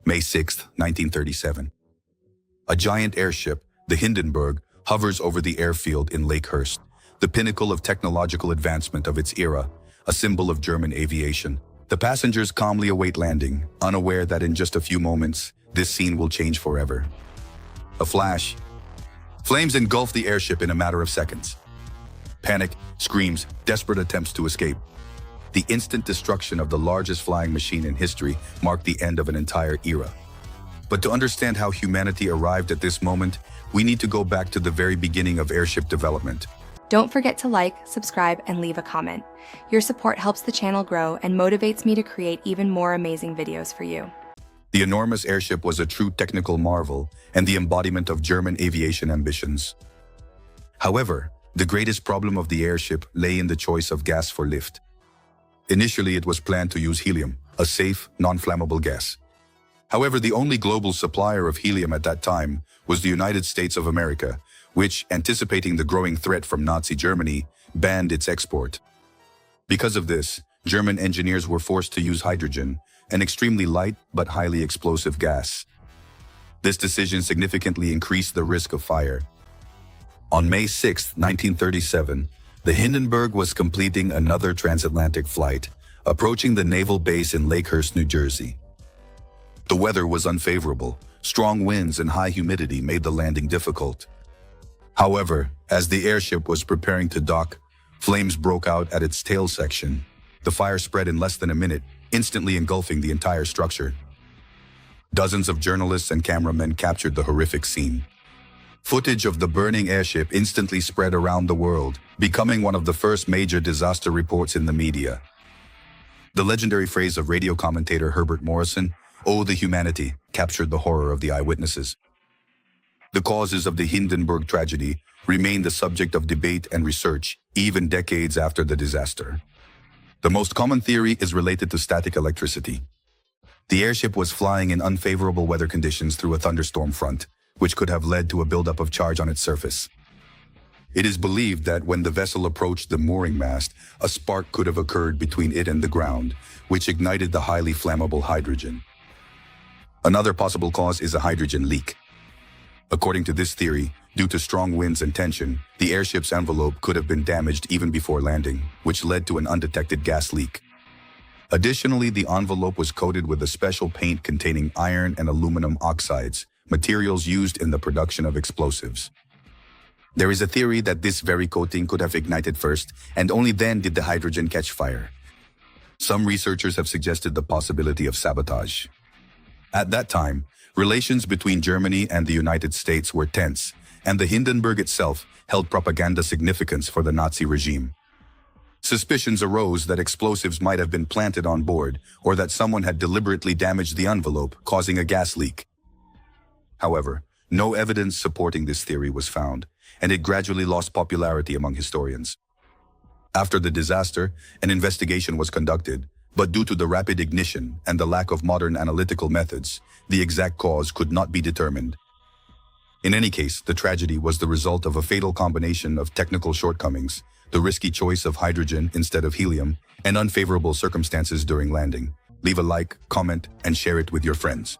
May 6, 1937. A giant airship, the Hindenburg, hovers over the airfield in Lakehurst, the pinnacle of technological advancement of its era, a symbol of German aviation. The passengers calmly await landing, unaware that in just a few moments, this scene will change forever. A flash. Flames engulf the airship in a matter of seconds. Panic, screams, desperate attempts to escape. The instant destruction of the largest flying machine in history marked the end of an entire era. But to understand how humanity arrived at this moment, we need to go back to the very beginning of airship development. Don't forget to like, subscribe, and leave a comment. Your support helps the channel grow and motivates me to create even more amazing videos for you. The enormous airship was a true technical marvel and the embodiment of German aviation ambitions. However, the greatest problem of the airship lay in the choice of gas for lift. Initially, it was planned to use helium, a safe, non-flammable gas. However, the only global supplier of helium at that time was the United States of America, which, anticipating the growing threat from Nazi Germany, banned its export. Because of this, German engineers were forced to use hydrogen, an extremely light but highly explosive gas. This decision significantly increased the risk of fire. On May 6, 1937, the Hindenburg was completing another transatlantic flight, approaching the naval base in Lakehurst, New Jersey. The weather was unfavorable. Strong winds and high humidity made the landing difficult. However, as the airship was preparing to dock, flames broke out at its tail section. The fire spread in less than a minute, instantly engulfing the entire structure. Dozens of journalists and cameramen captured the horrific scene. Footage of the burning airship instantly spread around the world, becoming one of the first major disaster reports in the media. The legendary phrase of radio commentator Herbert Morrison, "Oh, the humanity," captured the horror of the eyewitnesses. The causes of the Hindenburg tragedy remain the subject of debate and research, even decades after the disaster. The most common theory is related to static electricity. The airship was flying in unfavorable weather conditions through a thunderstorm front, which could have led to a buildup of charge on its surface. It is believed that when the vessel approached the mooring mast, a spark could have occurred between it and the ground, which ignited the highly flammable hydrogen. Another possible cause is a hydrogen leak. According to this theory, due to strong winds and tension, the airship's envelope could have been damaged even before landing, which led to an undetected gas leak. Additionally, the envelope was coated with a special paint containing iron and aluminum oxides, materials used in the production of explosives. There is a theory that this very coating could have ignited first, and only then did the hydrogen catch fire. Some researchers have suggested the possibility of sabotage. At that time, relations between Germany and the United States were tense, and the Hindenburg itself held propaganda significance for the Nazi regime. Suspicions arose that explosives might have been planted on board, or that someone had deliberately damaged the envelope, causing a gas leak. However, no evidence supporting this theory was found, and it gradually lost popularity among historians. After the disaster, an investigation was conducted, but due to the rapid ignition and the lack of modern analytical methods, the exact cause could not be determined. In any case, the tragedy was the result of a fatal combination of technical shortcomings, the risky choice of hydrogen instead of helium, and unfavorable circumstances during landing. Leave a like, comment, and share it with your friends.